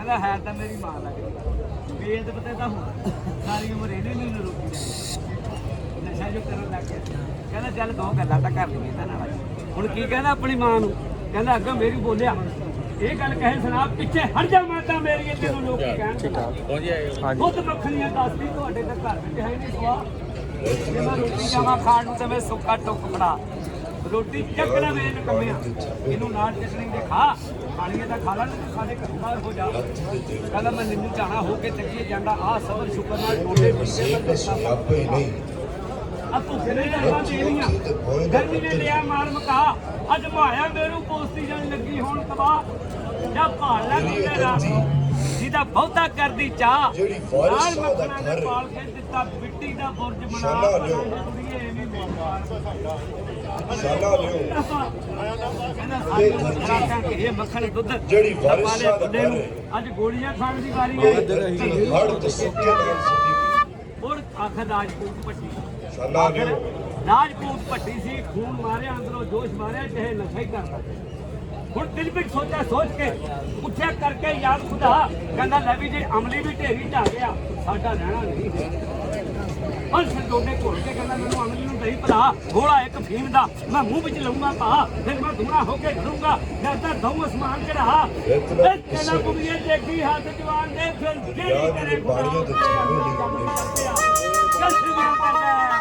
कहता है तो मेरी मां लग बेद पता तो हूँ सारी उम्र इन्हें नहीं रोकी नशा जो कर लग गया कहना चल दो गल्लां तो कर लईए हुण की कहना अपनी मां नूं कहना अग्गों मेरी बोलिया ये गल कहे सुना पिछे हट जा माता मेरी तेनों लोग कहण खुद मक्खनियां दसदी तुहाडे ते घर विच है नहीं सवा जे मैं रोटी जावां खाण नूं ते मैं सुक्का टुक फड़ा रोटी चकना मेरे नकम्मिया इनू नाल चटनी दे खा खानी है तो खा ला नहीं साढ़े घर बाहर हो जा कहला मैं निन्नू जाना होके चक्कीए जांदा आ सबर शुक्र नाल डोडे पी के अब तू फिर देनियां गर्मी ने लिया मार मका अज माया मेरू पोस्ती जन लगी होण तबाह जा भाल ला तेरा जिदा बहुता करदी चाह नाल मखना ने पाल के दिता मिट्टी दा बुरज बना कुड़ीए एवी शाला लियो ये मक्खन दुध जेड़ी वाले बंदे नु अज गोलियां खाण दी वारी है हड़ ते सुक्के नाल और आखर राजपूत पट्टी शाला लियो राजपूत पट्टी सी खून मारिया अंदरों जोश मारिया चाहे नशा ही करता हुण दिल विच सोचा सोच के उठिया करके याद खुदा कहंदा ले भी जे अमली भी ढेरी च आ गया साडा रहना नहीं और संडोडे घोल के कहना मैं अमली नूं दही भरा घोड़ा एक फीम दा मैं मुंह विच लऊंगा पा फिर मैं धुआं होके घरूंगा डरदा दऊं आसमान च रहा कहना बुगिए देखी हाथ जवान दे फिर जेड़ी करे बाड़ियों ते चल शुरू करदा